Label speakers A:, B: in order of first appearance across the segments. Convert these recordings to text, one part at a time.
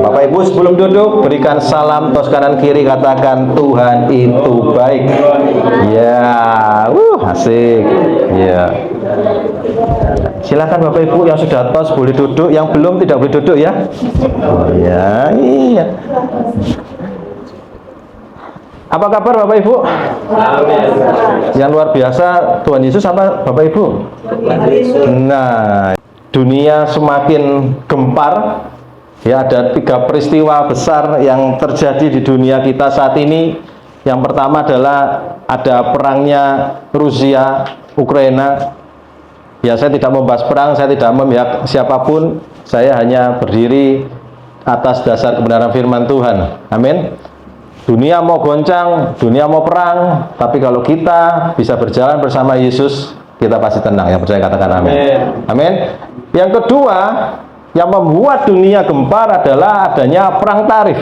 A: Bapak Ibu sebelum duduk berikan salam tos kanan kiri, katakan Tuhan itu baik. Ya, asik. Ya. Silakan Bapak Ibu yang sudah tos boleh duduk, yang belum tidak boleh duduk ya. Oh ya, iya. Apa kabar Bapak Ibu? Yang luar biasa Tuhan Yesus apa Bapak Ibu? Nah, dunia semakin gempar. Ya, ada 3 peristiwa besar yang terjadi di dunia kita saat ini. Yang pertama adalah ada perangnya Rusia Ukraina. Ya, saya tidak membahas perang, saya tidak memihak siapapun. Saya hanya berdiri atas dasar kebenaran firman Tuhan. Amin. Dunia mau goncang, dunia mau perang, tapi kalau kita bisa berjalan bersama Yesus, kita pasti tenang. Yang percaya katakan amin. Amin. Yang kedua, yang membuat dunia gempar adalah adanya perang tarif.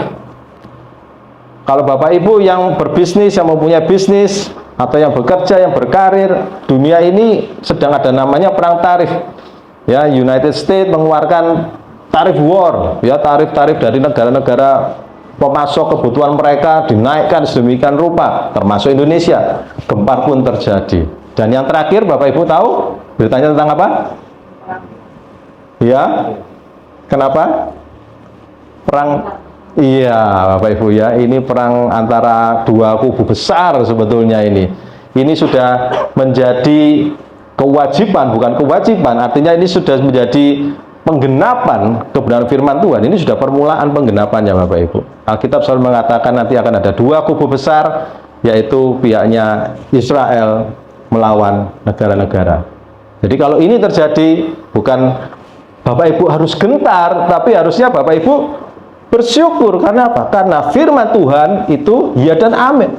A: Kalau Bapak Ibu yang berbisnis, yang mempunyai bisnis, atau yang bekerja, yang berkarir, dunia ini sedang ada namanya perang tarif. Ya, United States mengeluarkan tarif war, ya, tarif-tarif dari negara-negara pemasok kebutuhan mereka dinaikkan sedemikian rupa, termasuk Indonesia. Gempar pun terjadi. Dan yang terakhir, Bapak Ibu tahu beritanya tentang apa? Ya, kenapa? Perang. Iya, Bapak Ibu ya, ini perang antara 2 kubu besar sebetulnya ini. Ini sudah menjadi kewajiban, bukan kewajiban. Artinya ini sudah menjadi penggenapan kebenaran firman Tuhan. Ini sudah permulaan penggenapannya Bapak Ibu. Alkitab selalu mengatakan nanti akan ada 2 kubu besar, yaitu pihaknya Israel melawan negara-negara. Jadi kalau ini terjadi, bukan Bapak Ibu harus gentar, tapi harusnya Bapak Ibu bersyukur. Karena apa? Karena firman Tuhan itu ya dan amin.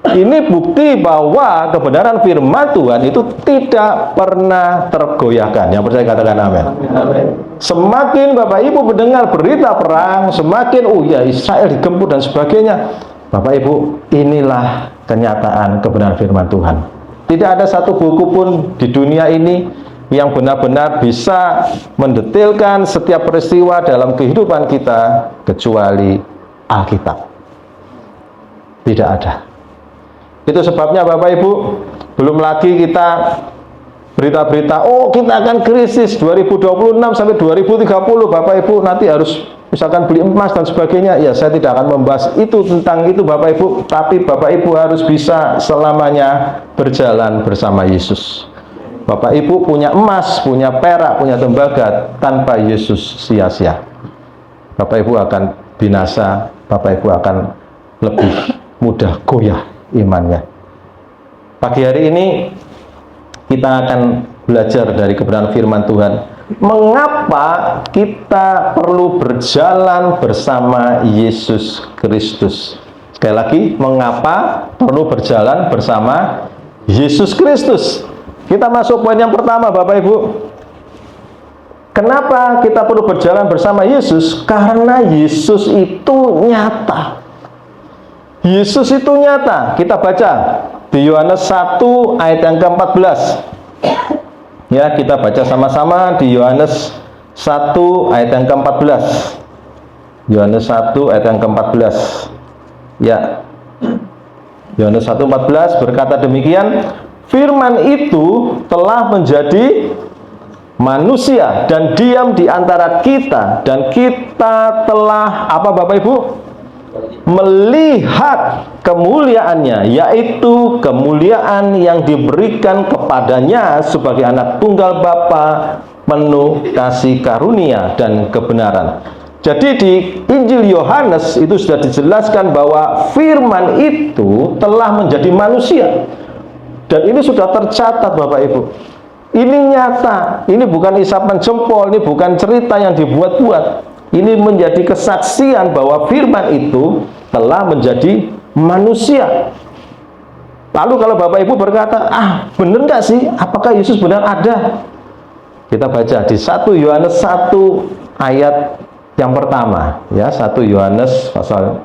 A: Ini bukti bahwa kebenaran firman Tuhan itu tidak pernah tergoyahkan. Yang percaya katakan amin. Semakin Bapak Ibu mendengar berita perang, semakin ya Israel digempur dan sebagainya. Bapak Ibu, inilah kenyataan kebenaran firman Tuhan. Tidak ada satu buku pun di dunia ini yang benar-benar bisa mendetailkan setiap peristiwa dalam kehidupan kita kecuali Alkitab. Tidak ada. Itu sebabnya Bapak Ibu, belum lagi kita berita-berita, oh kita akan krisis 2026 sampai 2030, Bapak Ibu nanti harus misalkan beli emas dan sebagainya. Ya, saya tidak akan membahas itu tentang itu Bapak Ibu, tapi Bapak Ibu harus bisa selamanya berjalan bersama Yesus. Bapak Ibu punya emas, punya perak, punya tembaga, tanpa Yesus sia-sia. Bapak Ibu akan binasa, Bapak Ibu akan lebih mudah goyah imannya. Pagi hari ini kita akan belajar dari kebenaran firman Tuhan. Mengapa kita perlu berjalan bersama Yesus Kristus? Sekali lagi, mengapa perlu berjalan bersama Yesus Kristus? Kita masuk poin yang pertama Bapak Ibu. Kenapa kita perlu berjalan bersama Yesus? Karena Yesus itu nyata. Yesus itu nyata. Kita baca di Yohanes 1 ayat yang ke-14. Ya, kita baca sama-sama di Yohanes 1 ayat yang ke-14. Yohanes 1 ayat yang ke-14. Ya. Yohanes 1:14 berkata demikian, firman itu telah menjadi manusia dan diam di antara kita, dan kita telah apa Bapak Ibu? Melihat kemuliaannya, yaitu kemuliaan yang diberikan kepadanya sebagai anak tunggal Bapa, penuh kasih karunia dan kebenaran. Jadi di Injil Yohanes itu sudah dijelaskan bahwa firman itu telah menjadi manusia. Dan ini sudah tercatat Bapak Ibu. Ini nyata, ini bukan isapan jempol, ini bukan cerita yang dibuat-buat. Ini menjadi kesaksian bahwa firman itu telah menjadi manusia. Lalu kalau Bapak Ibu berkata, benar nggak sih? Apakah Yesus benar ada? Kita baca di 1 Yohanes 1 ayat yang pertama. Ya, 1 Yohanes pasal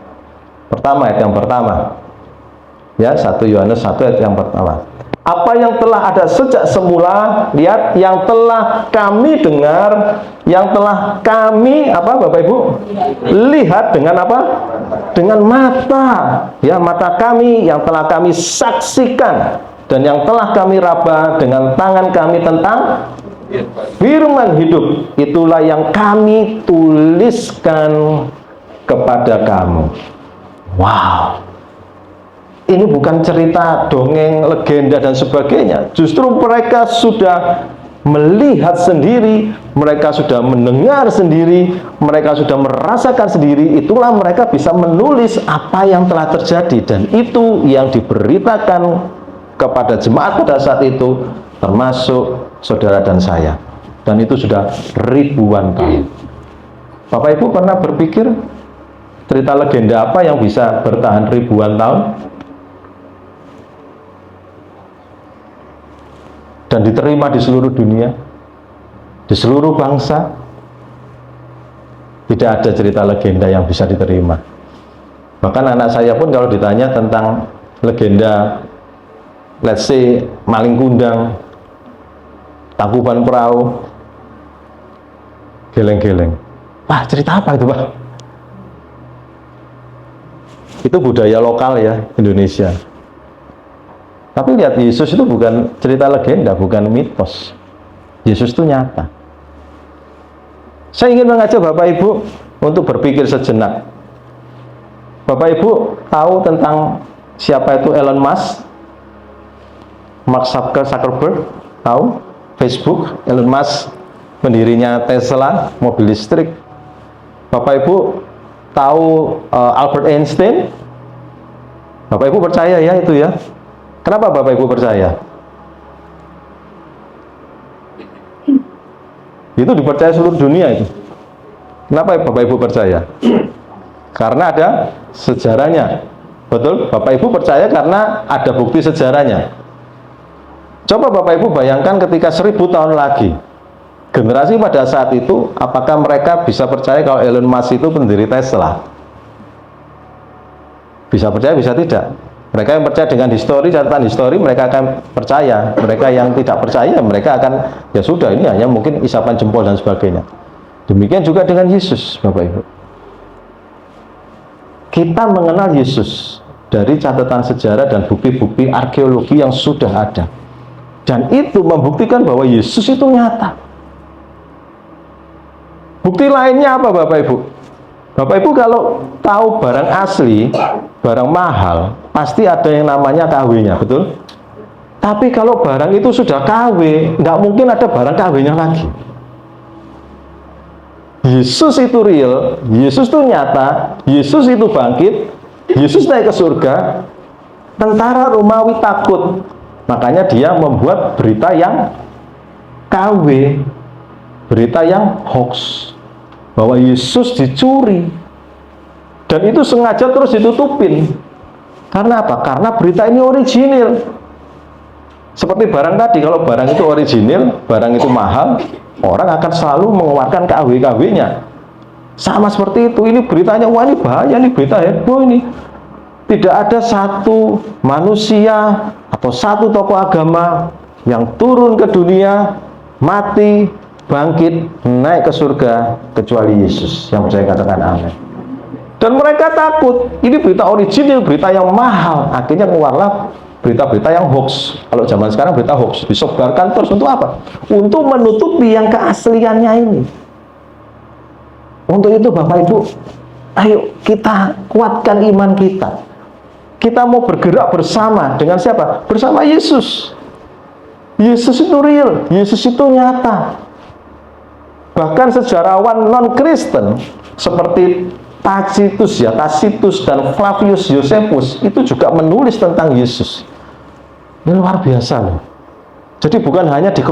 A: pertama ayat yang pertama. Ya, 1 Yohanes 1 ayat yang pertama. Apa yang telah ada sejak semula, lihat, yang telah kami dengar, yang telah kami apa Bapak Ibu? Lihat dengan apa? Dengan mata. Ya, mata kami yang telah kami saksikan dan yang telah kami raba dengan tangan kami tentang firman hidup. Itulah yang kami tuliskan kepada kamu. Wow. Ini bukan cerita dongeng, legenda dan sebagainya. Justru mereka sudah melihat sendiri, mereka sudah mendengar sendiri, mereka sudah merasakan sendiri. Itulah mereka bisa menulis apa yang telah terjadi, dan itu yang diberitakan kepada jemaat pada saat itu, termasuk saudara dan saya. Dan itu sudah ribuan tahun. Bapak Ibu pernah berpikir cerita legenda apa yang bisa bertahan ribuan tahun dan diterima di seluruh dunia, di seluruh bangsa? Tidak ada cerita legenda yang bisa diterima. Bahkan anak saya pun kalau ditanya tentang legenda, let's say maling kundang, Tangkuban Perahu, geleng-geleng, wah cerita apa itu Pak? Itu budaya lokal ya, Indonesia. Tapi lihat, Yesus itu bukan cerita legenda, bukan mitos. Yesus itu nyata. Saya ingin mengajak Bapak Ibu untuk berpikir sejenak. Bapak Ibu tahu tentang siapa itu Elon Musk? Mark Zuckerberg, tahu? Facebook, Elon Musk, pendirinya Tesla, mobil listrik. Bapak Ibu tahu Albert Einstein? Bapak Ibu percaya ya itu ya? Kenapa Bapak Ibu percaya? Itu dipercaya seluruh dunia itu. Kenapa Bapak Ibu percaya? Karena ada sejarahnya. Betul? Bapak Ibu percaya karena ada bukti sejarahnya. Coba Bapak Ibu bayangkan ketika 1000 tahun lagi, generasi pada saat itu, apakah mereka bisa percaya kalau Elon Musk itu pendiri Tesla? Bisa percaya, bisa tidak. Mereka yang percaya dengan histori, catatan histori, mereka akan percaya. Mereka yang tidak percaya, mereka akan, ya sudah, ini hanya mungkin isapan jempol dan sebagainya. Demikian juga dengan Yesus, Bapak Ibu. Kita mengenal Yesus dari catatan sejarah dan bukti-bukti arkeologi yang sudah ada. Dan itu membuktikan bahwa Yesus itu nyata. Bukti lainnya apa Bapak Ibu? Bapak Ibu kalau tahu barang asli, barang mahal, pasti ada yang namanya KW-nya, betul? Tapi kalau barang itu sudah KW, nggak mungkin ada barang KW-nya lagi. Yesus itu real, Yesus itu nyata, Yesus itu bangkit, Yesus naik ke surga. Tentara Romawi takut, makanya dia membuat berita yang KW, berita yang hoax, bahwa Yesus dicuri, dan itu sengaja terus ditutupin. Karena apa? Karena berita ini original. Seperti barang tadi, kalau barang itu original, barang itu mahal, orang akan selalu mengeluarkan KW-KW-nya. Sama seperti itu, ini beritanya, wah ini bahaya, ini berita heboh ini. Tidak ada satu manusia atau satu tokoh agama yang turun ke dunia, mati, bangkit, naik ke surga, kecuali Yesus. Yang saya katakan amin. Dan mereka takut, ini berita original, berita yang mahal. Akhirnya keluarlah berita-berita yang hoax. Kalau zaman sekarang berita hoax disebarkan terus untuk apa? Untuk menutupi yang keasliannya ini. Untuk itu Bapak Ibu, ayo kita kuatkan iman kita. Kita mau bergerak bersama dengan siapa? Bersama Yesus. Yesus itu real, Yesus itu nyata. Bahkan sejarawan non-Kristen seperti Tacitus dan Flavius Josephus itu juga menulis tentang Yesus. Ini luar biasa loh. Jadi bukan hanya di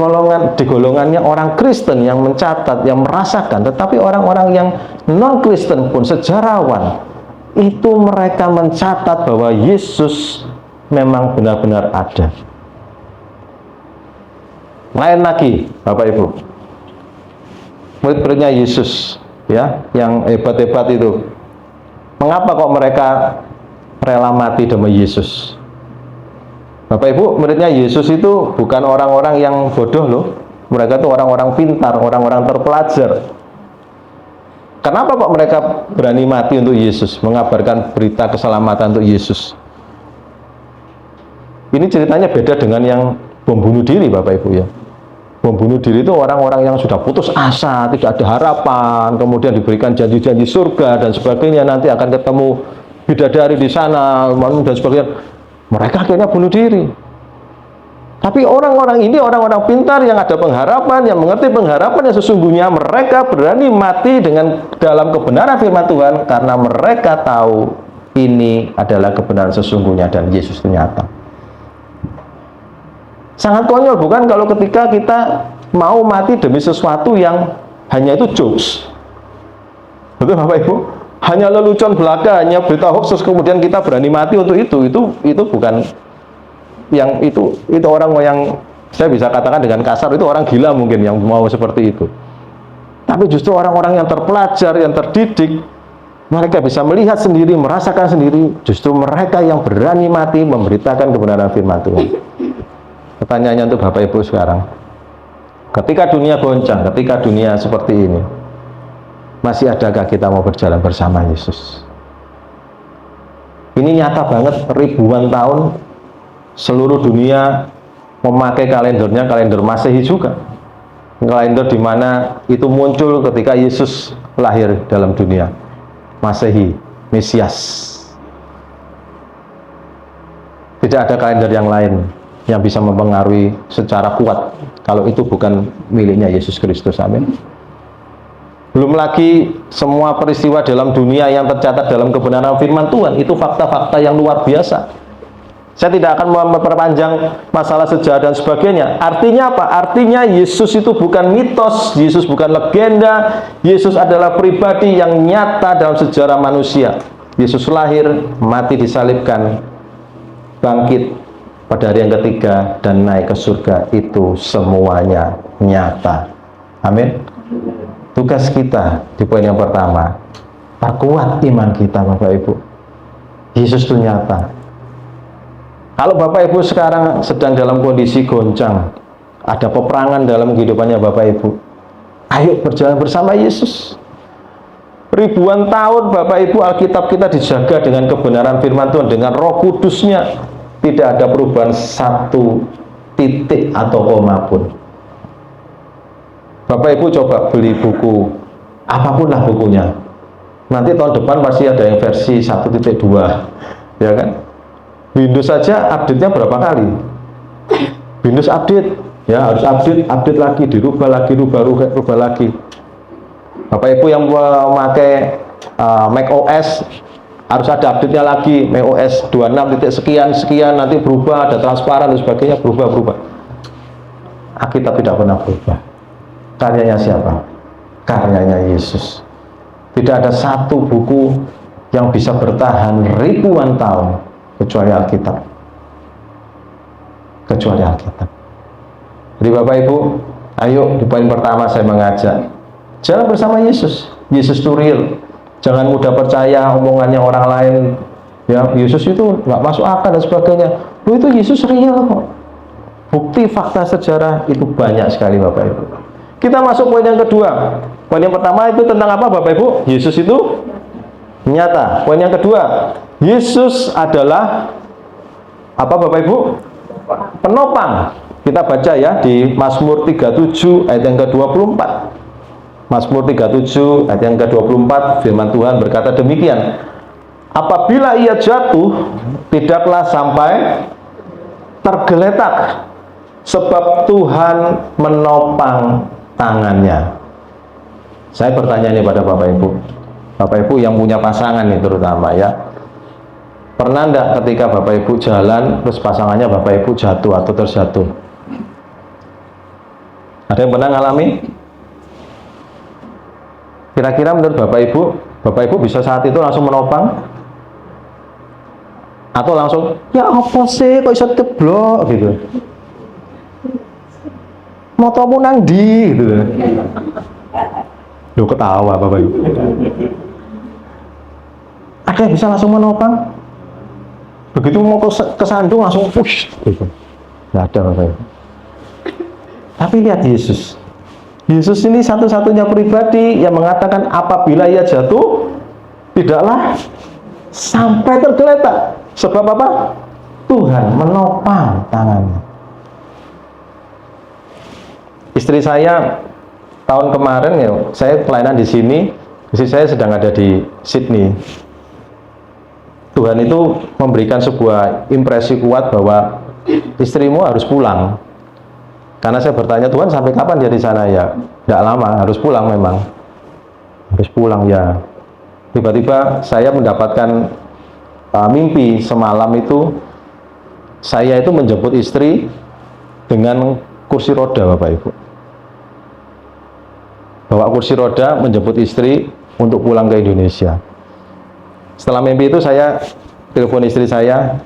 A: golongannya orang Kristen yang mencatat, yang merasakan, tetapi orang-orang yang non-Kristen pun, sejarawan, itu mereka mencatat bahwa Yesus memang benar-benar ada. Lain lagi, Bapak Ibu, murid-muridnya Yesus, ya, yang hebat-hebat itu, mengapa kok mereka rela mati demi Yesus? Bapak Ibu, muridnya Yesus itu bukan orang-orang yang bodoh loh. Mereka itu orang-orang pintar, orang-orang terpelajar. Kenapa kok mereka berani mati untuk Yesus, mengabarkan berita keselamatan untuk Yesus? Ini ceritanya beda dengan yang bom bunuh diri, Bapak Ibu ya. Bom bunuh diri itu orang-orang yang sudah putus asa, tidak ada harapan, kemudian diberikan janji-janji surga dan sebagainya, nanti akan ketemu bidadari di sana dan sebagainya. Mereka akhirnya bunuh diri. Tapi orang-orang ini orang-orang pintar yang ada pengharapan, yang mengerti pengharapan yang sesungguhnya. Mereka berani mati dengan dalam kebenaran firman Tuhan karena mereka tahu ini adalah kebenaran sesungguhnya dan Yesus itu nyata. Sangat konyol bukan kalau ketika kita mau mati demi sesuatu yang hanya itu jokes. Betul Bapak Ibu? Hanya lelucon belaka, hanya berita hoax, terus kemudian kita berani mati untuk itu bukan yang itu orang yang saya bisa katakan dengan kasar, itu orang gila mungkin yang mau seperti itu. Tapi justru orang-orang yang terpelajar, yang terdidik, mereka bisa melihat sendiri, merasakan sendiri, justru mereka yang berani mati memberitakan kebenaran firman Tuhan. Pertanyaannya untuk Bapak Ibu sekarang, ketika dunia goncang, ketika dunia seperti ini, masih adakah kita mau berjalan bersama Yesus? Ini nyata banget, ribuan tahun seluruh dunia memakai kalendernya, kalender Masehi juga. Kalender di mana itu muncul ketika Yesus lahir dalam dunia. Masehi, Mesias. Tidak ada kalender yang lain yang bisa mempengaruhi secara kuat kalau itu bukan miliknya Yesus Kristus. Amin. Belum lagi semua peristiwa dalam dunia yang tercatat dalam kebenaran firman Tuhan, itu fakta-fakta yang luar biasa. Saya tidak akan memperpanjang masalah sejarah dan sebagainya. Artinya apa? Artinya Yesus itu bukan mitos, Yesus bukan legenda, Yesus adalah pribadi yang nyata dalam sejarah manusia. Yesus lahir, mati disalibkan, bangkit pada hari yang ketiga, dan naik ke surga. Itu semuanya nyata. Amin. Tugas kita di poin yang pertama, perkuat iman kita Bapak Ibu. Yesus itu nyata. Kalau Bapak Ibu sekarang sedang dalam kondisi goncang, ada peperangan dalam kehidupannya Bapak Ibu, ayo berjalan bersama Yesus. Ribuan tahun Bapak Ibu Alkitab kita dijaga dengan kebenaran firman Tuhan, dengan Roh Kudusnya. Tidak ada perubahan satu titik atau koma pun. Bapak Ibu coba beli buku, apapun lah bukunya. Nanti tahun depan pasti ada yang versi 1.2, ya kan? Windows saja update-nya berapa kali? Windows update, ya harus update lagi, dirubah lagi, rubah lagi. Bapak Ibu yang memakai Mac OS, harus ada update-nya lagi. Mac OS 26 sekian, nanti berubah, ada transparan dan sebagainya, berubah. Alkitab tidak pernah berubah. Karyanya siapa? Karyanya Yesus. Tidak ada satu buku yang bisa bertahan ribuan tahun kecuali Alkitab. Kecuali Alkitab. Jadi Bapak Ibu, ayo di poin pertama saya mengajak, jalan bersama Yesus. Yesus itu real. Jangan mudah percaya omongannya orang lain. Ya, Yesus itu nggak masuk akal dan sebagainya. Loh, itu Yesus real kok. Bukti fakta sejarah itu banyak sekali Bapak Ibu. Kita masuk poin yang kedua. Poin yang pertama itu tentang apa Bapak Ibu? Yesus itu nyata. Poin yang kedua, Yesus adalah apa Bapak Ibu? Penopang. Kita baca ya di Mazmur 37 ayat yang ke-24. Mazmur 37 ayat yang ke-24, firman Tuhan berkata demikian. Apabila ia jatuh, tidaklah sampai tergeletak, sebab Tuhan menopang tangannya. Saya bertanya nih pada Bapak Ibu yang punya pasangan nih terutama ya, pernah enggak ketika Bapak Ibu jalan terus pasangannya Bapak Ibu jatuh atau terjatuh? Ada yang pernah ngalami? Kira-kira menurut Bapak Ibu bisa saat itu langsung menopang? Atau langsung, ya apa sih kok bisa teblok gitu? Motomu nang di gitu. Loh, ketawa Bapak Ibu. Ada yang bisa langsung menopang? Begitu mau kesandung langsung push gitu. Nggak ada Bapak Ibu. Tapi lihat Yesus. Yesus ini satu-satunya pribadi yang mengatakan apabila ia jatuh, tidaklah sampai tergeletak. Sebab apa? Tuhan menopang tangannya. Istri saya tahun kemarin ya, saya pelayanan di sini, istri saya sedang ada di Sydney. Tuhan itu memberikan sebuah impresi kuat bahwa istrimu harus pulang. Karena saya bertanya, Tuhan sampai kapan dia di sana? Ya, tidak lama, harus pulang memang. Harus pulang ya. Tiba-tiba saya mendapatkan mimpi semalam itu, saya itu menjemput istri dengan kursi roda Bapak Ibu. Bawa kursi roda menjemput istri untuk pulang ke Indonesia. Setelah mimpi itu saya telepon istri saya,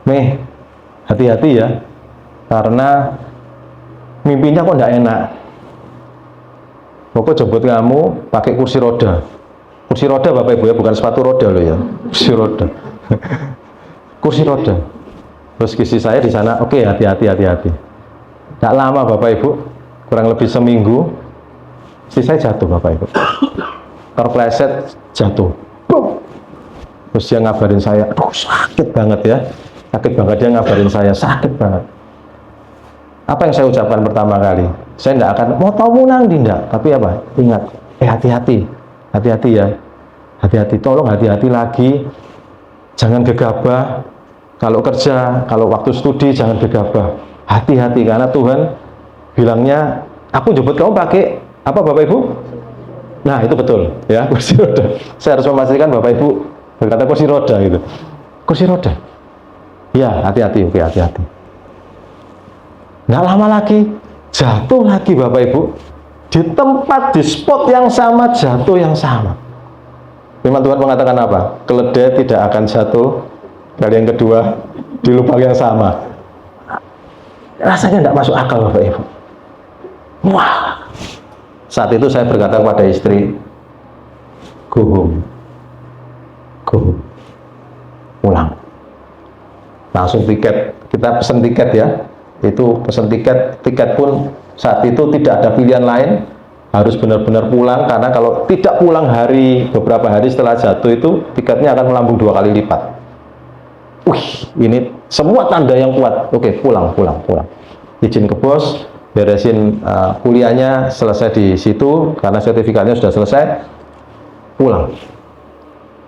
A: Meh, hati-hati ya, karena mimpinya kok tidak enak. Pokoknya jemput kamu pakai kursi roda. Kursi roda Bapak Ibu ya, bukan sepatu roda loh ya, kursi roda. Kursi roda. Terus istri saya di sana, oke, hati-hati. Tidak lama Bapak Ibu, kurang lebih seminggu, istri saya jatuh Bapak Ibu. Terpleset, jatuh. Terus dia ngabarin saya, aduh sakit banget ya, sakit banget. Dia ngabarin saya, sakit banget. Apa yang saya ucapkan pertama kali? Saya tidak akan mau tahu nang tidak, tapi apa? Ingat, hati-hati ya, hati-hati. Tolong hati-hati lagi, jangan gegabah. Kalau kerja, kalau waktu studi jangan gegabah. Hati-hati karena Tuhan bilangnya, aku jemput kamu pakai apa Bapak Ibu? Nah itu betul ya, kursi roda. Saya harus memastikan Bapak Ibu berkata kursi roda gitu. Kursi roda. Ya, hati-hati, oke, hati-hati. Nggak lama lagi, jatuh lagi Bapak Ibu. Di tempat, di spot yang sama, jatuh yang sama. Firman Tuhan mengatakan apa? Keledai tidak akan jatuh kali yang kedua di lubang yang sama. Rasanya nggak masuk akal Bapak Ibu. Wah. Saat itu saya berkata kepada istri, go home. Pulang. Langsung tiket, kita pesan tiket ya. Itu pesan tiket pun saat itu tidak ada pilihan lain, harus benar-benar pulang, karena kalau tidak pulang beberapa hari setelah jatuh itu tiketnya akan melambung 2 kali lipat. Ini semua tanda yang kuat. Oke, pulang. Izin ke bos, beresin kuliahnya selesai di situ karena sertifikatnya sudah selesai, pulang.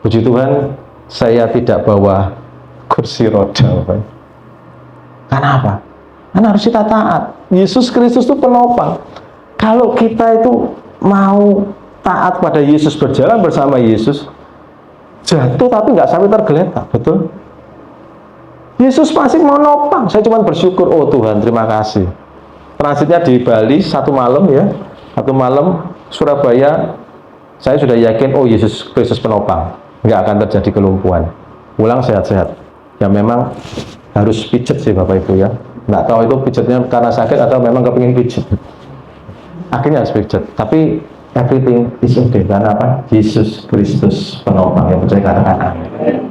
A: Puji Tuhan, saya tidak bawa kursi roda. Karena apa? Karena harus kita taat. Yesus Kristus itu penopang. Kalau kita itu mau taat pada Yesus, berjalan bersama Yesus, jatuh tapi nggak sampai tergeletak, betul? Yesus masih mau nopang. Saya cuma bersyukur, oh Tuhan, terima kasih. Transitnya di Bali 1 malam ya, 1 malam Surabaya. Saya sudah yakin, oh Yesus Kristus penopang, nggak akan terjadi kelumpuhan. Pulang sehat-sehat. Ya memang harus pijet sih Bapak Ibu ya. Nggak tahu itu pijetnya karena sakit atau memang kepingin pijet. Akhirnya harus pijet. Tapi everything is okay. Karena apa? Yesus Kristus penopang. Yang percaya katakan amin.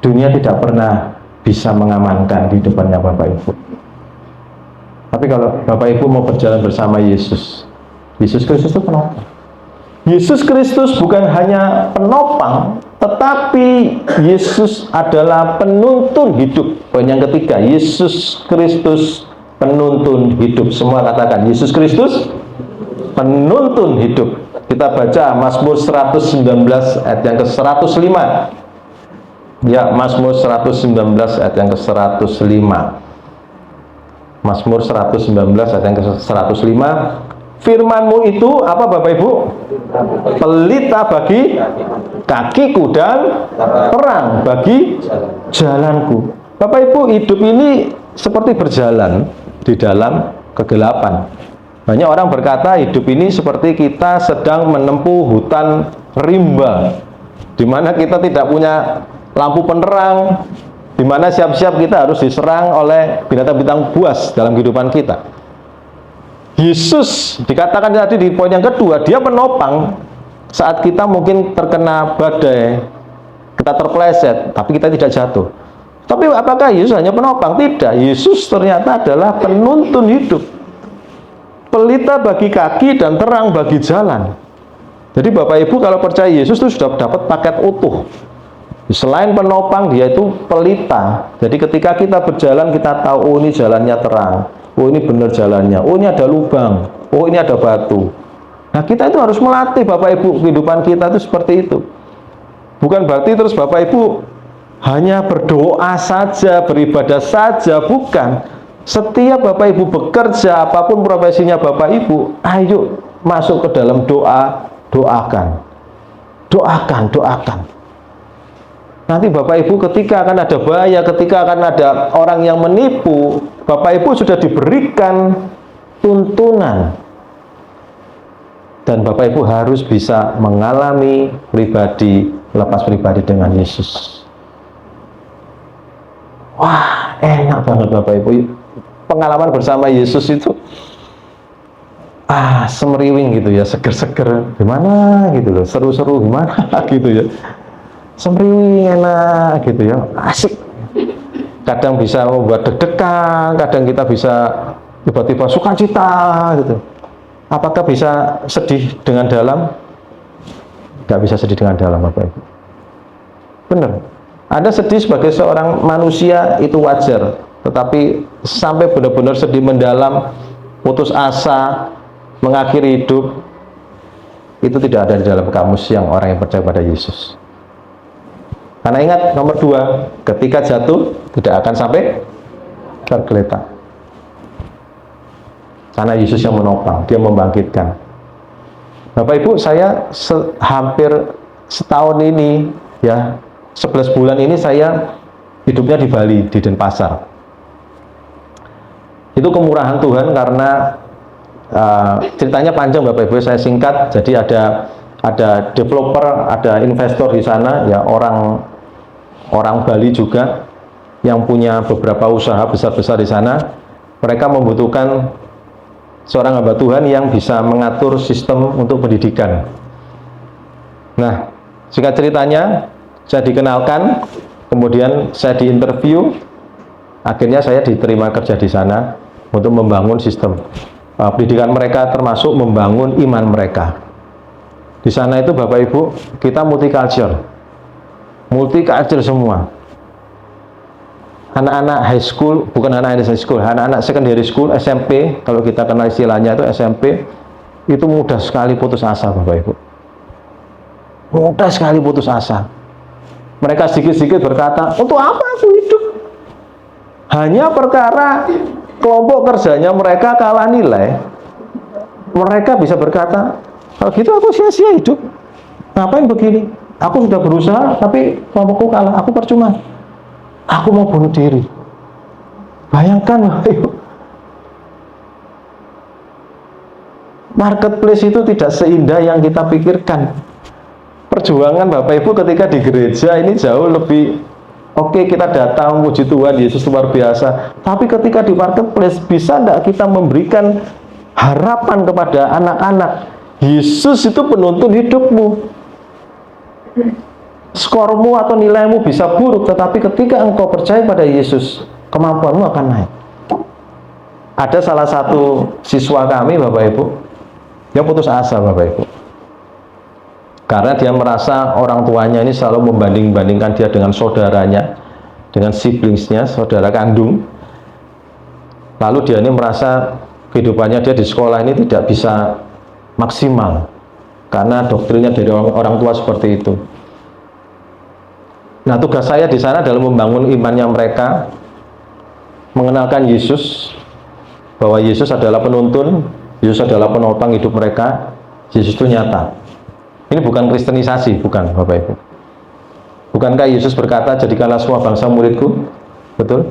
A: Dunia tidak pernah bisa mengamankan kehidupannya Bapak Ibu. Tapi kalau Bapak Ibu mau berjalan bersama Yesus, Yesus Kristus itu penopang. Yesus Kristus bukan hanya penopang, tetapi Yesus adalah penuntun hidup. Poin yang ketiga, Yesus Kristus penuntun hidup. Semua katakan, Yesus Kristus penuntun hidup. Kita baca Mazmur 119 ayat yang ke-105. Ya, Mazmur 119 ayat yang ke-105. Mazmur 119 ayat yang ke-105. Firman-Mu itu apa Bapak Ibu? Pelita bagi kakiku dan terang bagi jalanku. Bapak Ibu, hidup ini seperti berjalan di dalam kegelapan. Banyak orang berkata hidup ini seperti kita sedang menempuh hutan rimba, di mana kita tidak punya lampu penerang, di mana siap-siap kita harus diserang oleh binatang-binatang buas dalam kehidupan kita. Yesus dikatakan tadi di poin yang kedua, dia penopang saat kita mungkin terkena badai, kita terpeleset, tapi kita tidak jatuh. Tapi apakah Yesus hanya penopang? Tidak. Yesus ternyata adalah penuntun hidup, pelita bagi kaki dan terang bagi jalan. Jadi Bapak Ibu kalau percaya Yesus itu sudah dapat paket utuh. Selain penopang, dia itu pelita. Jadi ketika kita berjalan, kita tahu, oh ini jalannya terang, oh ini benar jalannya, oh ini ada lubang, oh ini ada batu. Nah kita itu harus melatih Bapak Ibu, kehidupan kita itu seperti itu. Bukan berarti terus Bapak Ibu hanya berdoa saja, beribadah saja, bukan. Setiap Bapak Ibu bekerja, apapun profesinya Bapak Ibu, ayo masuk ke dalam doa, doakan. Doakan, doakan. Nanti Bapak Ibu ketika akan ada bahaya, ketika akan ada orang yang menipu, Bapak Ibu sudah diberikan tuntunan. Dan Bapak Ibu harus bisa mengalami pribadi, lepas pribadi dengan Yesus. Wah, enak banget Bapak Ibu. Pengalaman bersama Yesus itu semeriwing gitu ya, seger-seger. Gimana gitu loh, seru-seru gimana gitu ya. Semriwing, enak gitu ya, asik. Kadang bisa membuat deg-degan, kadang kita bisa tiba-tiba sukacita gitu. Apakah bisa sedih dengan dalam? Gak bisa sedih dengan dalam Bapak Ibu. Benar. Anda sedih sebagai seorang manusia itu wajar, tetapi sampai benar-benar sedih mendalam, putus asa, mengakhiri hidup, itu tidak ada di dalam kamus yang orang yang percaya pada Yesus. Karena ingat, nomor 2, ketika jatuh tidak akan sampai tergeletak. Karena Yesus yang menopang, dia membangkitkan. Bapak Ibu, saya hampir setahun ini, ya 11 bulan ini saya hidupnya di Bali, di Denpasar. Itu kemurahan Tuhan karena ceritanya panjang Bapak Ibu, saya singkat. Jadi ada developer, ada investor di sana, ya orang Bali juga yang punya beberapa usaha besar-besar di sana. Mereka membutuhkan seorang hamba Tuhan yang bisa mengatur sistem untuk pendidikan. Nah, singkat ceritanya, saya dikenalkan, kemudian saya diinterview, akhirnya saya diterima kerja di sana untuk membangun sistem pendidikan mereka, termasuk membangun iman mereka. Di sana itu Bapak Ibu, kita multicultural semua. Anak-anak high school, bukan anak-anak high school, anak-anak secondary school, SMP, kalau kita kenal istilahnya itu SMP, itu mudah sekali putus asa Bapak Ibu. Mudah sekali putus asa. Mereka sedikit-sedikit berkata, untuk apa aku hidup? Hanya perkara kelompok kerjanya mereka kalah nilai. Mereka bisa berkata, kalau gitu aku sia-sia hidup. Ngapain begini? Aku sudah berusaha, tapi kelompokku kalah, aku percuma. Aku mau bunuh diri. Bayangkan, Bapak Ibu. Marketplace itu tidak seindah yang kita pikirkan. Perjuangan Bapak Ibu ketika di gereja ini jauh lebih oke, kita datang puji Tuhan, Yesus luar biasa. Tapi ketika di marketplace, bisa enggak kita memberikan harapan kepada anak-anak? Yesus itu penuntun hidupmu. Skormu atau nilaimu bisa buruk, tetapi ketika engkau percaya pada Yesus, kemampuanmu akan naik. Ada salah satu siswa kami Bapak Ibu, dia putus asa Bapak Ibu, karena dia merasa orang tuanya ini selalu membanding-bandingkan dia dengan saudaranya, dengan siblingsnya, saudara kandung. Lalu dia ini merasa kehidupannya dia di sekolah ini tidak bisa maksimal, karena doktrinnya dari orang tua seperti itu. Nah, tugas saya di sana adalah membangun imannya mereka, mengenalkan Yesus, bahwa Yesus adalah penuntun, Yesus adalah penopang hidup mereka, Yesus itu nyata. Ini bukan kristenisasi, bukan Bapak Ibu. Bukankah Yesus berkata, jadikanlah semua bangsa muridku? Betul?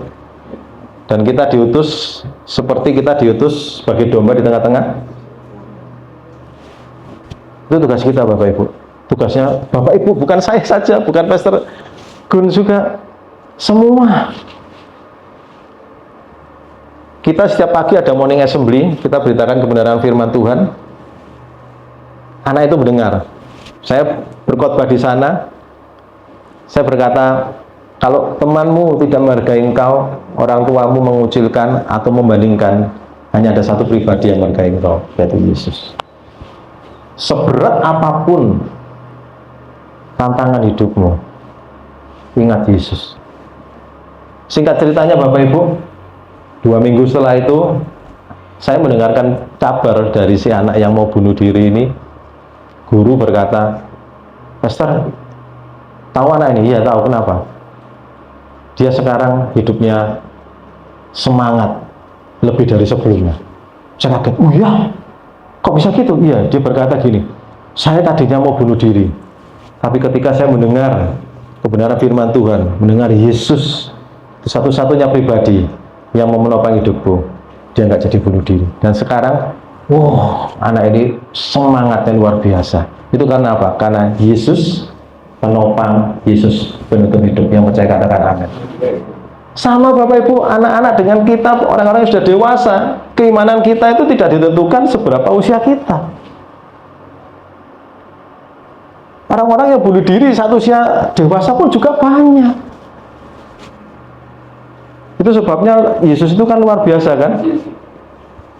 A: Dan kita diutus seperti kita diutus sebagai domba di tengah-tengah. Itu tugas kita Bapak Ibu. Tugasnya Bapak Ibu, bukan saya saja, bukan Pastor Gun juga, semua. Kita setiap pagi ada morning assembly, kita beritakan kebenaran firman Tuhan. Anak itu mendengar. Saya berkhotbah di sana, Saya berkata, kalau temanmu tidak menghargai engkau, orang tuamu mengucilkan atau membandingkan, hanya ada satu pribadi yang menghargai engkau, yaitu Yesus. Seberat apapun tantangan hidupmu, ingat Yesus. Singkat ceritanya Bapak Ibu, 2 minggu setelah itu, saya mendengarkan kabar dari si anak yang mau bunuh diri ini. Guru berkata, Pastor, tahu anak ini? Iya tahu, kenapa? Dia sekarang hidupnya semangat lebih dari sebelumnya. Saya kaget, oh ya, kok bisa gitu? Iya, dia berkata gini, saya tadinya mau bunuh diri, tapi ketika saya mendengar kebenaran firman Tuhan, mendengar Yesus satu-satunya pribadi yang mau menopang hidupku, dia nggak jadi bunuh diri. Dan sekarang, wow, anak ini semangatnya luar biasa. Itu karena apa? Karena Yesus penopang, Yesus penutup hidup. Yang percaya katakan amin. Sama Bapak Ibu, anak-anak dengan kita, orang-orang yang sudah dewasa, keimanan kita itu tidak ditentukan seberapa usia kita. Orang-orang yang bunuh diri saat usia dewasa pun juga banyak. Itu sebabnya Yesus itu kan luar biasa kan?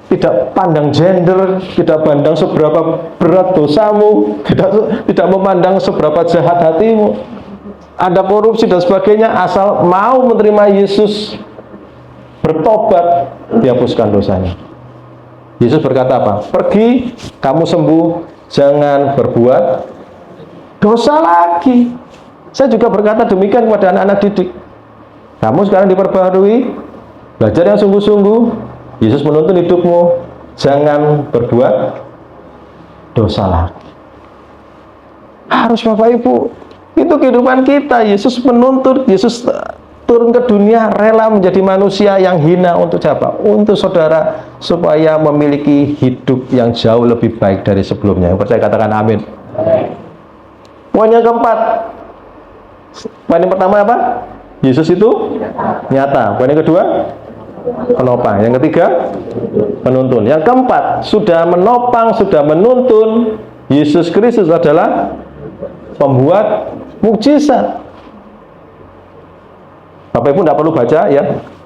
A: Tidak pandang gender, tidak pandang seberapa berat dosamu, tidak memandang seberapa jahat hatimu, ada korupsi dan sebagainya, asal mau menerima Yesus, bertobat, dihapuskan dosanya. Yesus berkata apa? Pergi, kamu sembuh, jangan berbuat dosa lagi. Saya juga berkata demikian kepada anak-anak didik. Kamu sekarang diperbarui, belajar yang sungguh-sungguh, Yesus menuntun hidupmu, jangan berbuat dosa lagi. Harus Bapak Ibu, itu kehidupan kita. Yesus menuntut, Yesus turun ke dunia, rela menjadi manusia yang hina untuk siapa? Untuk saudara, supaya memiliki hidup yang jauh lebih baik dari sebelumnya. Yang percaya katakan amin. Poin yang keempat, poin yang pertama apa? Yesus itu nyata. Poin yang kedua, penopang. Yang ketiga, penuntun. Yang keempat, sudah menopang, sudah menuntun. Yesus Kristus adalah pembuat mukjizat. Bapak Ibu tidak perlu baca ya.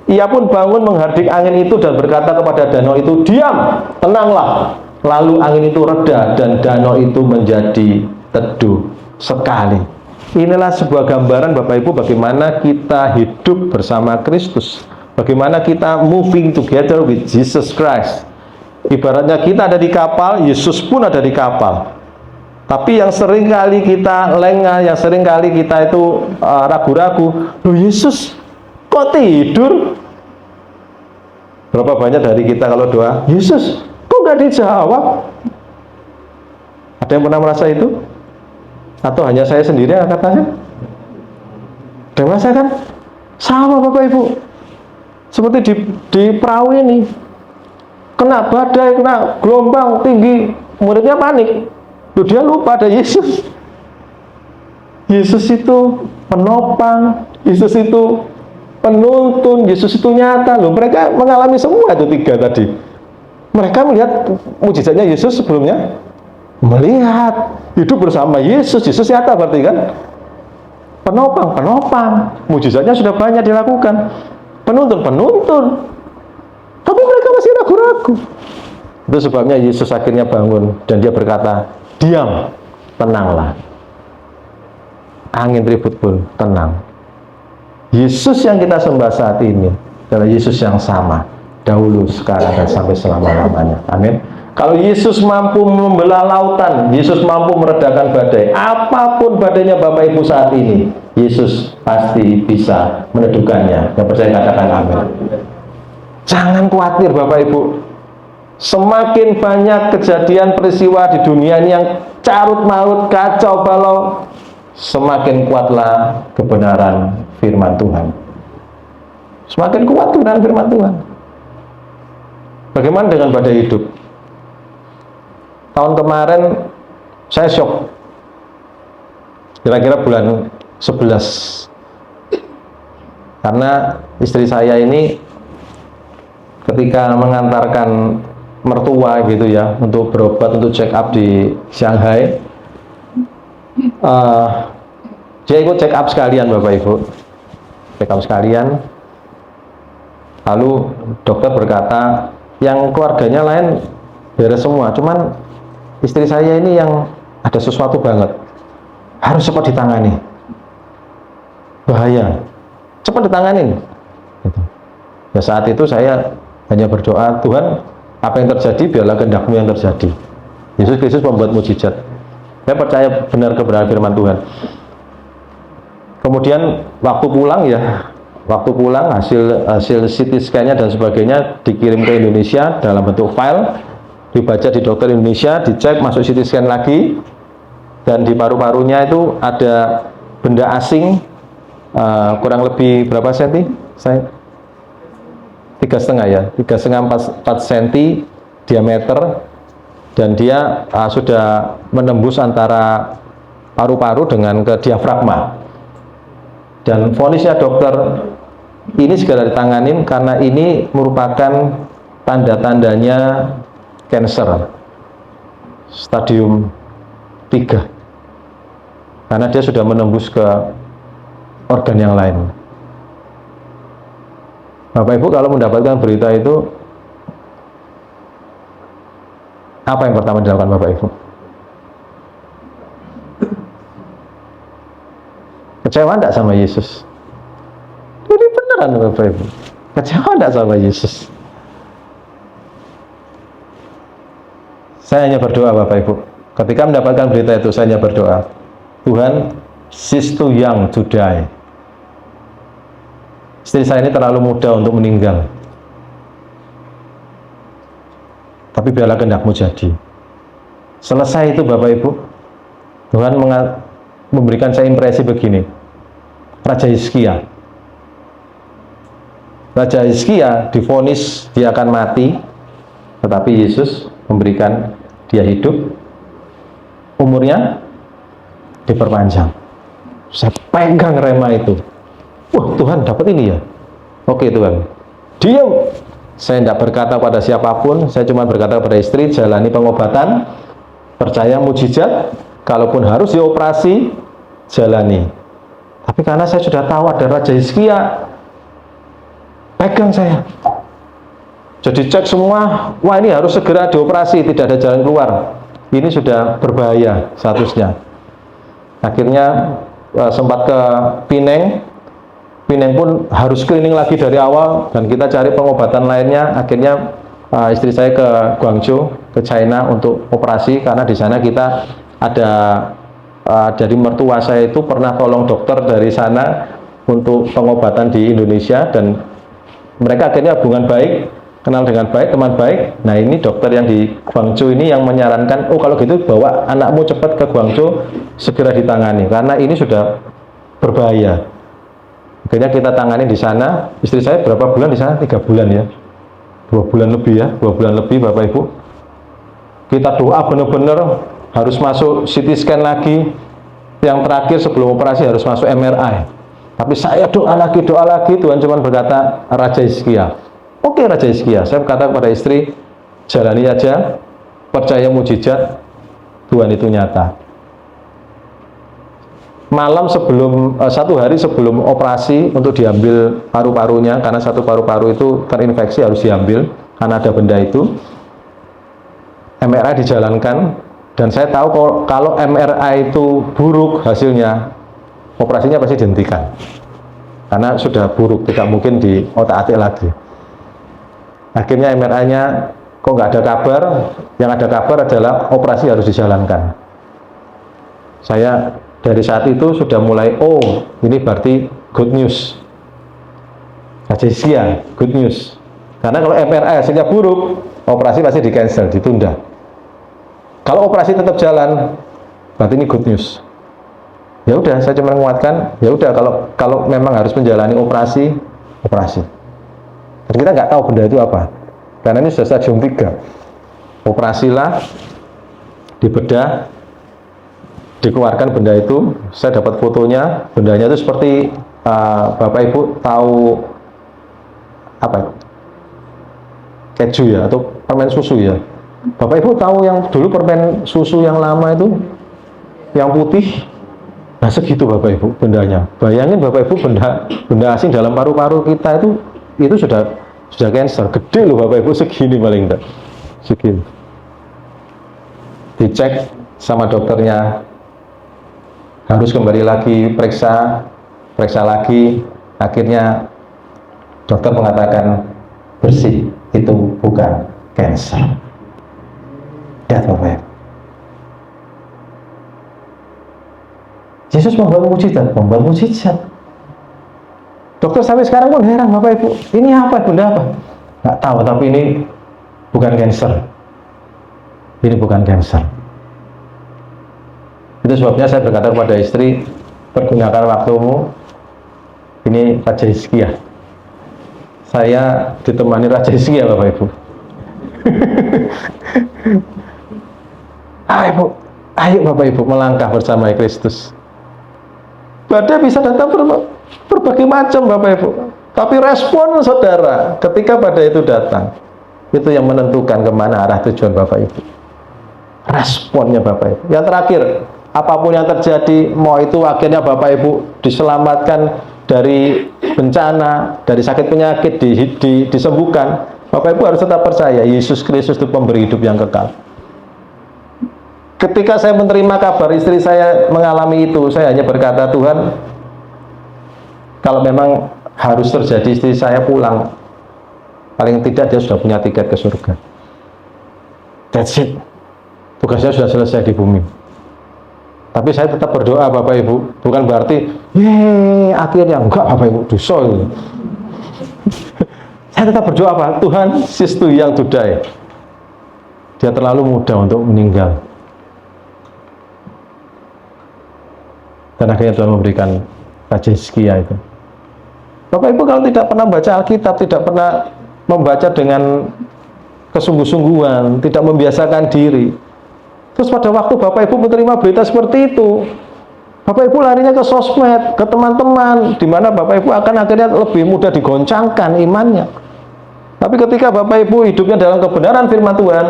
A: Ia pun bangun menghardik angin itu dan berkata kepada danau itu, diam, tenanglah. Lalu angin itu reda dan danau itu menjadi teduh sekali. Inilah sebuah gambaran Bapak Ibu bagaimana kita hidup bersama Kristus. Bagaimana kita moving together with Jesus Christ. Ibaratnya kita ada di kapal, Yesus pun ada di kapal. Tapi yang sering kali kita lengah, yang sering kali kita itu ragu-ragu, loh Yesus kok tidur? Berapa banyak dari kita kalau doa, Yesus kok gak dijawab? Ada yang pernah merasa itu? Atau hanya saya sendiri yang katanya? Ada yang merasa kan? Sama Bapak Ibu. Seperti di perahu ini, kena badai, kena gelombang tinggi, muridnya panik. Loh, dia lupa ada Yesus. Yesus itu penopang, Yesus itu penuntun, Yesus itu nyata. Loh, mereka mengalami semua itu tiga tadi. Mereka melihat mujizatnya Yesus sebelumnya, melihat hidup bersama Yesus. Yesus nyata berarti kan? Penopang, mujizatnya sudah banyak dilakukan. Penuntun. Tapi mereka masih ragu-ragu. Itu sebabnya Yesus akhirnya bangun dan dia berkata, diam, tenanglah. Angin ribut pun tenang. Yesus yang kita sembah saat ini adalah Yesus yang sama, dahulu, sekarang, dan sampai selama-lamanya. Amin. Kalau Yesus mampu membelah lautan, Yesus mampu meredakan badai, apapun badainya Bapak Ibu saat ini, Yesus pasti bisa meneduhkannya. Yang percaya katakan amin. Jangan khawatir Bapak Ibu. Semakin banyak kejadian peristiwa di dunia ini yang carut marut, kacau balau, semakin kuatlah kebenaran firman Tuhan. Semakin kuat kebenaran firman Tuhan. Bagaimana dengan badai hidup? Tahun kemarin saya shock. Kira-kira bulan 11. Karena istri saya ini ketika mengantarkan mertua gitu ya untuk berobat, untuk check up di Shanghai, Dia ikut check up sekalian Bapak Ibu, check up sekalian. Lalu dokter berkata, yang keluarganya lain beres semua, cuman istri saya ini yang ada sesuatu banget, harus cepat ditangani, bahaya, cepat ditangani. Gitu. Ya saat itu saya hanya berdoa, Tuhan, apa yang terjadi biarlah kehendak-Mu yang terjadi. Yesus Kristus membuat mujizat. Saya percaya benar kebenaran firman Tuhan. Kemudian waktu pulang hasil CT scan-nya dan sebagainya dikirim ke Indonesia dalam bentuk file, dibaca di dokter Indonesia, dicek, masuk CT scan lagi, dan di paru-parunya itu ada benda asing, kurang lebih berapa senti? Saya 3,5 ya, 3,5 4 senti diameter, dan dia sudah menembus antara paru-paru dengan ke diafragma. Dan vonisnya dokter, ini segera ditanganin karena ini merupakan tanda-tandanya cancer stadium 3, karena dia sudah menembus ke organ yang lain. Bapak Ibu kalau mendapatkan berita itu, apa yang pertama dilakukan Bapak Ibu? Kecewa enggak sama Yesus? Ini beneran Bapak Ibu. Kecewa enggak sama Yesus? Saya hanya berdoa Bapak Ibu. Ketika mendapatkan berita itu, saya hanya berdoa, Tuhan, she's too young to die. Istri saya ini terlalu muda untuk meninggal. Tapi biarlah kehendak-Mu jadi. Selesai itu Bapak Ibu, Tuhan memberikan saya impresi begini. Raja Hizkia divonis dia akan mati, tetapi Yesus memberikan dia hidup, umurnya diperpanjang. Saya pegang rema itu. Wah, Tuhan, dapat ini ya? Oke Tuhan, diam. Saya tidak berkata pada siapapun, saya cuma berkata pada istri, jalani pengobatan, percaya mujizat, kalaupun harus dioperasi, jalani. Tapi karena saya sudah tahu ada Raja Hizkia, pegang saya. Jadi cek semua, wah ini harus segera dioperasi, tidak ada jalan keluar. Ini sudah berbahaya statusnya. Akhirnya sempat ke Pineng pun harus screening lagi dari awal, dan kita cari pengobatan lainnya. Akhirnya istri saya ke Guangzhou, ke China untuk operasi, karena di sana kita ada dari mertua saya itu pernah tolong dokter dari sana untuk pengobatan di Indonesia, dan mereka akhirnya hubungan baik, kenal dengan baik, teman baik. Nah ini dokter yang di Guangzhou ini yang menyarankan, oh kalau gitu bawa anakmu cepat ke Guangzhou, segera ditangani, karena ini sudah berbahaya. Akhirnya kita tangani di sana. Istri saya berapa bulan di sana? 3 bulan ya, 2 bulan lebih ya, 2 bulan lebih Bapak Ibu. Kita doa benar-benar harus masuk CT scan lagi, yang terakhir sebelum operasi harus masuk MRI. Tapi saya doa lagi, Tuhan cuma berkata Raja Hizkia. Oke Raja Hizkia, saya berkata kepada istri, jalani aja, percaya mujizat, Tuhan itu nyata. Malam sebelum, 1 hari sebelum operasi untuk diambil paru-parunya, karena satu paru-paru itu terinfeksi harus diambil, karena ada benda itu, MRI dijalankan, dan saya tahu kalau MRI itu buruk hasilnya, operasinya pasti dihentikan, karena sudah buruk, tidak mungkin di otak-atik lagi. Akhirnya MRI-nya kok nggak ada kabar, yang ada kabar adalah operasi harus dijalankan. Saya dari saat itu sudah mulai, oh ini berarti good news, Raja Hizkia, good news. Karena kalau MRI hasilnya buruk, operasi pasti di cancel, ditunda. Kalau operasi tetap jalan, berarti ini good news. Ya udah, saya cuma menguatkan, ya udah kalau memang harus menjalani operasi. Dan kita nggak tahu benda itu apa, karena ini sudah stadium 3. Operasilah, dibedah, dikeluarkan benda itu. Saya dapat fotonya, bendanya itu seperti Bapak Ibu tahu apa? Keju ya, atau permen susu ya. Bapak Ibu tahu yang dulu permen susu yang lama itu, yang putih, Nah segitu Bapak Ibu bendanya. Bayangin Bapak Ibu, benda asing dalam paru-paru kita itu sudah cancer. Gede loh Bapak Ibu, segini paling enggak. Segini. Dicek sama dokternya, harus kembali lagi periksa lagi. Akhirnya dokter mengatakan bersih, itu bukan cancer. Lihat Bapak Ibu. Yesus membuat mujizat. Dokter sampai sekarang pun heran Bapak Ibu, ini apa, benda apa? Nggak tahu, tapi ini bukan cancer. Ini bukan cancer. Itu sebabnya saya berkata kepada istri, pergunakan waktumu. Ini Raja Hizkia. Saya ditemani Raja Hizkia Bapak Ibu. Ayo Bapak Ibu melangkah bersama Kristus. Badai bisa datang berbagai macam Bapak Ibu, tapi respon saudara ketika badai itu datang, itu yang menentukan kemana arah tujuan Bapak Ibu. Responnya Bapak Ibu. Yang terakhir, apapun yang terjadi, mau itu akhirnya Bapak Ibu diselamatkan dari bencana, dari sakit penyakit, disembuhkan, Bapak Ibu harus tetap percaya Yesus Kristus itu pemberi hidup yang kekal. Ketika saya menerima kabar istri saya mengalami itu, saya hanya berkata, Tuhan, kalau memang harus terjadi istri saya pulang, paling tidak dia sudah punya tiket ke surga. That's it. Tugasnya sudah selesai di bumi. Tapi saya tetap berdoa Bapak Ibu, bukan berarti, akhirnya enggak Bapak Ibu, dosa itu. Saya tetap berdoa Pak, Tuhan, sis tu yang tudai. Dia terlalu muda untuk meninggal. Dan akhirnya Tuhan memberikan Raja Hizkia itu. Bapak Ibu kalau tidak pernah baca Alkitab, tidak pernah membaca dengan kesungguh-sungguhan, tidak membiasakan diri, terus pada waktu Bapak Ibu menerima berita seperti itu, Bapak Ibu larinya ke sosmed, ke teman-teman, di mana Bapak Ibu akan akhirnya lebih mudah digoncangkan imannya. Tapi ketika Bapak Ibu hidupnya dalam kebenaran firman Tuhan,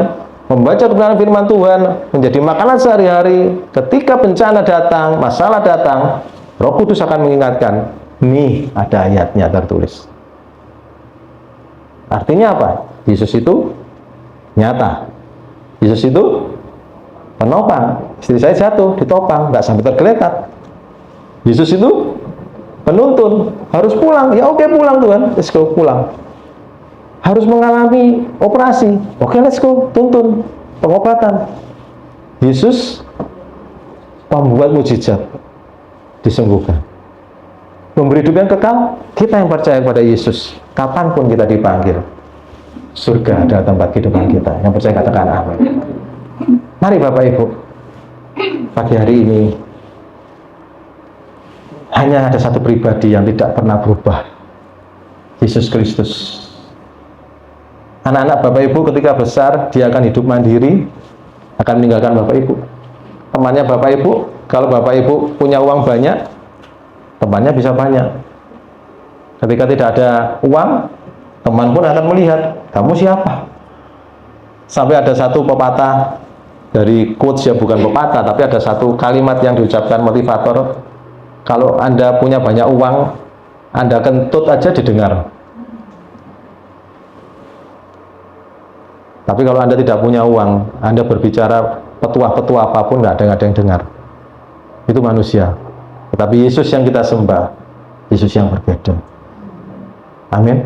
A: membaca kebenaran firman Tuhan, menjadi makanan sehari-hari, ketika bencana datang, masalah datang, Roh Kudus akan mengingatkan, nih ada ayatnya tertulis. Artinya apa? Yesus itu nyata. Yesus itu penopang. Istri saya jatuh, ditopang, nggak sampai tergeletak. Yesus itu penuntun, harus pulang. Ya oke, pulang Tuhan, let's go, pulang. Harus mengalami operasi, oke, let's go, tuntun, pengobatan. Yesus pembuat mujizat, disembuhkan. Memberi hidup yang kekal, kita yang percaya kepada Yesus, kapanpun kita dipanggil, surga adalah tempat kehidupan kita. Yang percaya katakan amin. Mari Bapak Ibu, pagi hari ini hanya ada satu pribadi yang tidak pernah berubah, Yesus Kristus. Anak-anak Bapak Ibu ketika besar, dia akan hidup mandiri, akan meninggalkan Bapak Ibu. Temannya Bapak Ibu, kalau Bapak Ibu punya uang banyak, temannya bisa banyak. Ketika tidak ada uang, teman pun akan melihat, kamu siapa? Sampai ada satu pepatah dari quotes, ya bukan pepatah, tapi ada satu kalimat yang diucapkan motivator, kalau Anda punya banyak uang, Anda kentut aja didengar. Tapi kalau Anda tidak punya uang, Anda berbicara petuah-petuah apapun, nggak ada yang dengar. Itu manusia. Tetapi Yesus yang kita sembah, Yesus yang berbeda. Amin.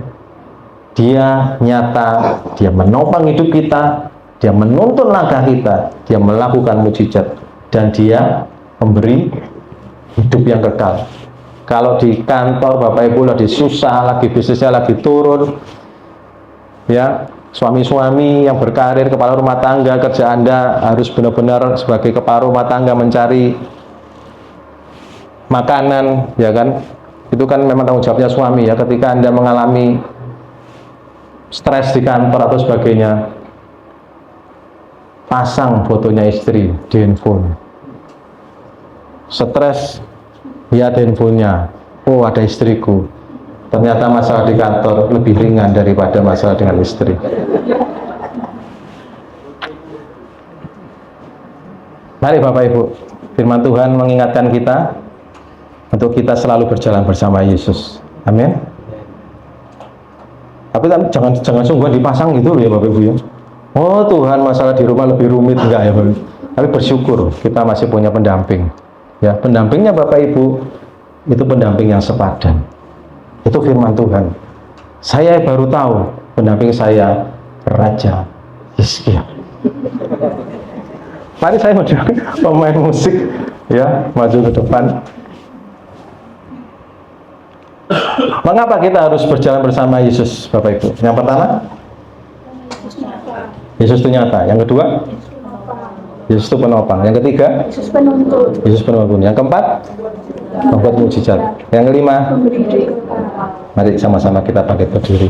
A: Dia nyata, dia menopang hidup kita, dia menuntun langkah kita, dia melakukan mujizat, dan dia memberi hidup yang kekal. Kalau di kantor Bapak Ibu lagi susah, lagi bisnisnya lagi turun, ya, suami-suami yang berkarir, kepala rumah tangga, kerja Anda harus benar-benar sebagai kepala rumah tangga mencari makanan, ya kan? Itu kan memang tanggung jawabnya suami, ya. Ketika Anda mengalami stres di kantor atau sebagainya, pasang fotonya istri di handphone. Stres, lihat handphonenya, oh ada istriku. Ternyata masalah di kantor lebih ringan daripada masalah dengan istri. Mari Bapak Ibu, firman Tuhan mengingatkan kita, untuk kita selalu berjalan bersama Yesus. Amin. Tapi jangan sungguhan dipasang gitu loh ya Bapak Ibu ya. Oh Tuhan, masalah di rumah lebih rumit, enggak ya Bapak Ibu. Tapi bersyukur kita masih punya pendamping. Ya, pendampingnya Bapak Ibu itu pendamping yang sepadan. Itu firman Tuhan. Saya baru tahu pendamping saya Raja Hizkia. Mari saya mau pemain musik ya, maju ke depan. Mengapa kita harus berjalan bersama Yesus, Bapak Ibu? Yang pertama, Yesus itu nyata. Yang kedua, Yesus itu penopang. Yang ketiga,
B: Yesus penuntun.
A: Yesus penuntun. Yang keempat, membuat mujizat. Yang kelima, mari sama-sama kita bangkit berdiri.